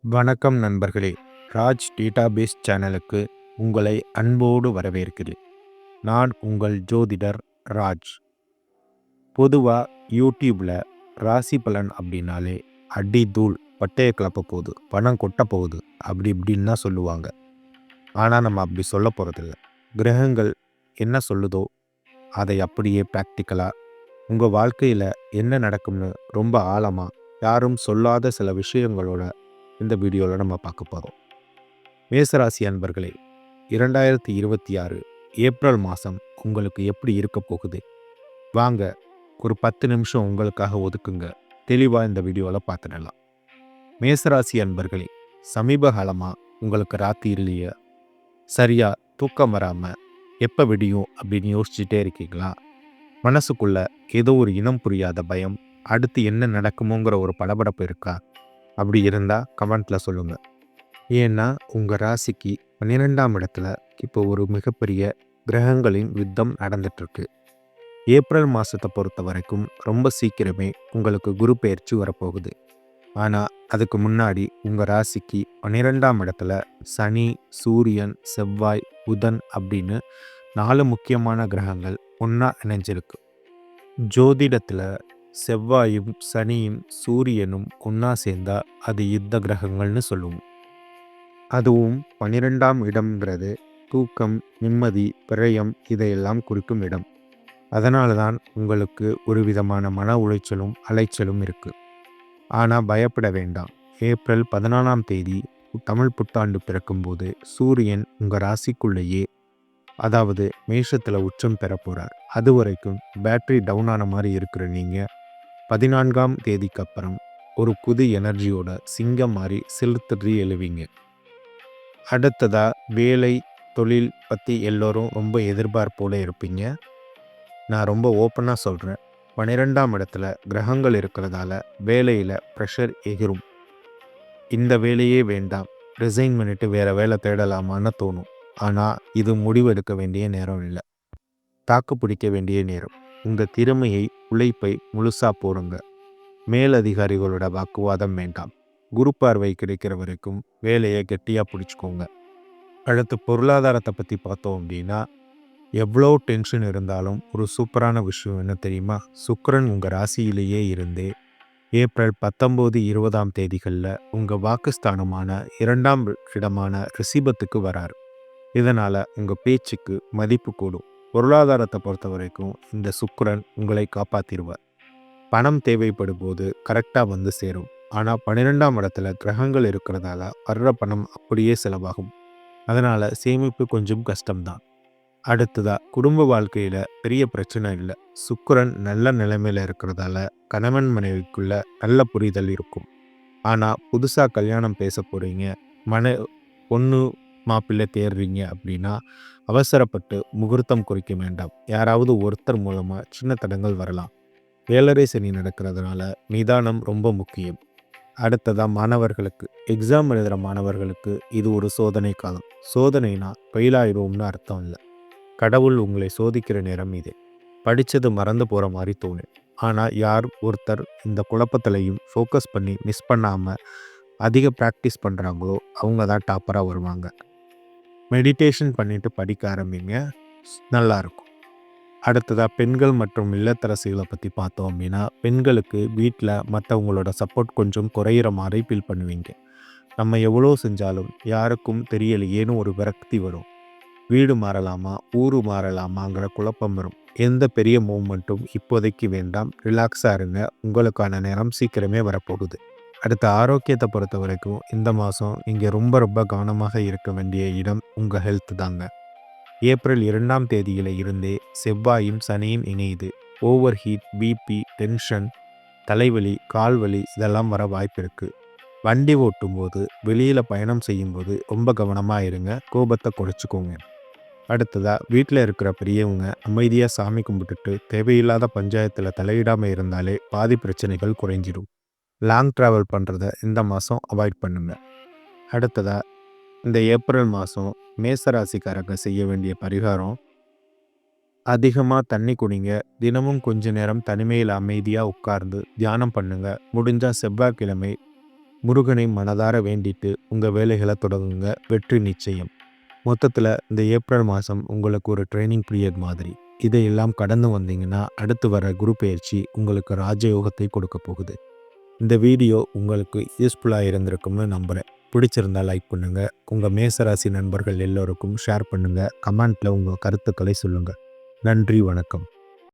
வணக்கம் நண்பர்களே. ராஜ் டேட்டாபேஸ் சேனலுக்கு உங்களை அன்போடு வரவேற்கிறேன். நான் உங்கள் ஜோதிடர் ராஜ். பொதுவா யூடியூப்ல ராசி பலன் அப்படின்னாலே அடி தூள் பட்டைய கிளப்ப போகுது, பணம் கொட்ட போகுது அப்படி இப்படின்னு தான் சொல்லுவாங்க. ஆனால் நம்ம அப்படி சொல்ல போகிறதில்ல. கிரகங்கள் என்ன சொல்லுதோ அதை அப்படியே ப்ராக்டிக்கலாக உங்கள் வாழ்க்கையில் என்ன நடக்கும்னு ரொம்ப ஆழமாக யாரும் சொல்லாத சில விஷயங்களோட இந்த வீடியோவில் நம்ம பார்க்க போகிறோம். மேசராசி அன்பர்களே, 2026 ஏப்ரல் மாதம் உங்களுக்கு எப்படி இருக்க போகுது? வாங்க, ஒரு 10 நிமிஷம் உங்களுக்காக ஒதுக்குங்க. தெளிவாக இந்த வீடியோவில் பார்த்துடலாம். மேசராசி அன்பர்களே, சமீப காலமாக உங்களுக்கு ராத்திரிலேயே சரியா தூக்கம் வராமல் எப்போ விடியும் அப்படின்னு யோசிச்சுட்டே இருக்கீங்களா? மனசுக்குள்ள ஏதோ ஒரு இனம் புரியாத பயம், அடுத்து என்ன நடக்குமோங்கிற ஒரு படபடப்பு இருக்கா? அப்படி இருந்தால் கமெண்ட்டில் சொல்லுங்கள். ஏன்னா உங்கள் ராசிக்கு 12ஆம் இடத்துல இப்போ ஒரு மிகப்பெரிய கிரகங்களின் யுத்தம் நடந்துட்டுருக்கு. ஏப்ரல் மாதத்தை பொறுத்த வரைக்கும் ரொம்ப சீக்கிரமே உங்களுக்கு குரு பெயர்ச்சி வரப்போகுது. ஆனால் அதுக்கு முன்னாடி உங்கள் ராசிக்கு 12ஆம் இடத்துல சனி, சூரியன், செவ்வாய், புதன் அப்படின்னு 4 முக்கியமான கிரகங்கள் ஒன்றா இணைஞ்சிருக்கு. ஜோதிடத்தில் செவ்வாயும் சனியும் சூரியனும் ஒன்றா சேர்ந்தா அது யுத்த கிரகங்கள்னு சொல்லுவோம். அதுவும் 12ஆம் இடம்ங்கிறது தூக்கம், நிம்மதி, விரயம் இதையெல்லாம் குறிக்கும் இடம். அதனால தான் உங்களுக்கு ஒரு விதமான மன உளைச்சலும் அலைச்சலும் இருக்கு. ஆனால் பயப்பட வேண்டாம். ஏப்ரல் 14ஆம் தேதி தமிழ் புத்தாண்டு பிறக்கும்போது சூரியன் உங்கள் ராசிக்குள்ளேயே, அதாவது மேஷத்தில் உச்சம் பெற போகிறார். அது வரைக்கும் பேட்டரி டவுன் ஆன மாதிரி இருக்கிற நீங்கள் 14ஆம் தேதிக்கு அப்புறம் ஒரு புது எனர்ஜியோட சிங்கம் மாதிரி செலுத்துறி எழுவீங்க. அடுத்ததா வேலை, தொழில் பற்றி எல்லோரும் ரொம்ப எதிர்பார்ப்போட இருப்பீங்க. நான் ரொம்ப ஓப்பனாக சொல்கிறேன். 12ஆம் இடத்துல கிரகங்கள் இருக்கிறதால வேலையில் ப்ரெஷர் எகிரும். இந்த வேலையே வேண்டாம், ரிசைன் பண்ணிட்டு வேறு வேலை தேடலாமான்னு தோணும். ஆனால் இது முடிவெடுக்க வேண்டிய நேரம் இல்லை, தாக்கு பிடிக்க வேண்டிய நேரம். உங்கள் திறமையை, உழைப்பை முழுசாக போடுங்க. மேலதிகாரிகளோட வாக்குவாதம் வேண்டாம். குரு பார்வை கிடைக்கிற வரைக்கும் வேலையை கெட்டியாக பிடிச்சிக்கோங்க. அடுத்து பொருளாதாரத்தை பற்றி பார்த்தோம் அப்படின்னா, எவ்வளோ டென்ஷன் இருந்தாலும் ஒரு சூப்பரான விஷயம் என்ன தெரியுமா? சுக்கிரன் உங்கள் ராசியிலேயே இருந்து ஏப்ரல் 19, 20ஆம் தேதிகளில் உங்கள் வாக்குஸ்தானமான 2ஆம் இடமான ரிஷபத்துக்கு வராரு. இதனால் உங்கள் பேச்சுக்கு மதிப்பு கூடும். பொருளாதாரத்தை பொறுத்த வரைக்கும் இந்த சுக்கிரன் உங்களை காப்பாற்றிடுவார். பணம் தேவைப்படும் போது கரெக்டாக வந்து சேரும். ஆனால் 12ஆம் இடத்துல கிரகங்கள் இருக்கிறதால வர்ற பணம் அப்படியே செலவாகும். அதனால் சேமிப்பு கொஞ்சம் கஷ்டம்தான். அடுத்ததா குடும்ப வாழ்க்கையில் பெரிய பிரச்சனை இல்லை. சுக்கிரன் நல்ல நிலைமையில் இருக்கிறதால கணவன் மனைவிக்குள்ள நல்ல புரிதல் இருக்கும். ஆனால் புதுசாக கல்யாணம் பேச போகிறீங்க, பொண்ணு மாப்பிள்ளை தேடுறீங்க அப்படின்னா அவசரப்பட்டு முகூர்த்தம் குறிக்க வேண்டாம். யாராவது ஒருத்தர் மூலமாக சின்ன தடங்கள் வரலாம். ஏழரை சனி நடக்கிறதுனால நிதானம் ரொம்ப முக்கியம். அடுத்ததாக மாணவர்களுக்கு, எக்ஸாம் எழுதுகிற மாணவர்களுக்கு இது ஒரு சோதனை காலம். சோதனைனா ஃபெயிலாயிடுவோம்னு அர்த்தம் இல்லை. கடவுள் உங்களை சோதிக்கிற நேரம் இது. படித்தது மறந்து போகிற மாதிரி தோணும். ஆனால் யார் ஒருத்தர் இந்த குழப்பத்திலையும் ஃபோக்கஸ் பண்ணி மிஸ் பண்ணாமல் அதிக ப்ராக்டிஸ் பண்ணுறாங்களோ அவங்க தான் டாப்பராக வருவாங்க. மெடிடேஷன் பண்ணிவிட்டு படிக்க ஆரம்பிங்க, நல்லாயிருக்கும். அடுத்ததாக பெண்கள் மற்றும் இல்லத்தரசிகளை பற்றி பார்த்தோம் அப்படின்னா, பெண்களுக்கு வீட்டில் மற்றவங்களோட சப்போர்ட் கொஞ்சம் குறையிற மாதிரி ஃபீல் பண்ணுவீங்க. நம்ம எவ்வளோ செஞ்சாலும் யாருக்கும் தெரியலையேன்னு ஒரு விரக்தி வரும். வீடு மாறலாமா, ஊர் மாறலாமாங்கிற குழப்பம் வரும். எந்த பெரிய மூவ்மெண்ட்டும் இப்போதைக்கு வேண்டாம், ரிலாக்ஸாக இருங்க. உங்களுக்கான நேரம் சீக்கிரமே வரப்போகுது. அடுத்த ஆரோக்கியத்தை பொறுத்த வரைக்கும் இந்த மாதம் நீங்கள் ரொம்ப ரொம்ப கவனமாக இருக்க வேண்டிய இடம் உங்கள் ஹெல்த் தாங்க. ஏப்ரல் 2ஆம் தேதியில இருந்தே செவ்வாயும் சனியும் இணையுது. ஓவர் ஹீட், பிபி, டென்ஷன், தலைவலி, கால்வலி இதெல்லாம் வர வாய்ப்பு இருக்குது. வண்டி ஓட்டும்போது, வெளியில் பயணம் செய்யும்போது ரொம்ப கவனமாக இருங்க. கோபத்தை குறைச்சிக்கோங்க. அடுத்ததாக வீட்டில் இருக்கிற பெரியவங்க அமைதியாக சாமி கும்பிட்டுட்டு தேவையில்லாத பஞ்சாயத்தில் தலையிடாமல் இருந்தாலே பாதி பிரச்சனைகள் குறைஞ்சிடும். லாங் ட்ராவல் பண்ணுறத இந்த மாதம் அவாய்ட் பண்ணுங்க. அடுத்ததாக இந்த ஏப்ரல் மாதம் மேசராசிக்காரங்க செய்ய வேண்டிய பரிகாரம், அதிகமாக தண்ணி குடிங்க. தினமும் கொஞ்ச நேரம் தனிமையில் அமைதியாக உட்கார்ந்து தியானம் பண்ணுங்க. முடிஞ்சால் செவ்வாய்க்கிழமை முருகனை மனதார வேண்டிட்டு உங்கள் வேலைகளை தொடங்குங்க. வெற்றி நிச்சயம். மொத்தத்தில் இந்த ஏப்ரல் மாதம் உங்களுக்கு ஒரு ட்ரைனிங் பீரியட் மாதிரி. இதையெல்லாம் கடந்து வந்தீங்கன்னா அடுத்து வர குரு பயிற்சி உங்களுக்கு ராஜயோகத்தை கொடுக்க போகுது. இந்த வீடியோ உங்களுக்கு யூஸ்ஃபுல்லாக இருந்திருக்கும்னு நம்புகிறேன். பிடிச்சிருந்தா லைக் பண்ணுங்கள். உங்கள் மேசராசி நண்பர்கள் எல்லோருக்கும் ஷேர் பண்ணுங்கள். கமெண்ட்டில் உங்கள் கருத்துக்களை சொல்லுங்கள். நன்றி, வணக்கம்.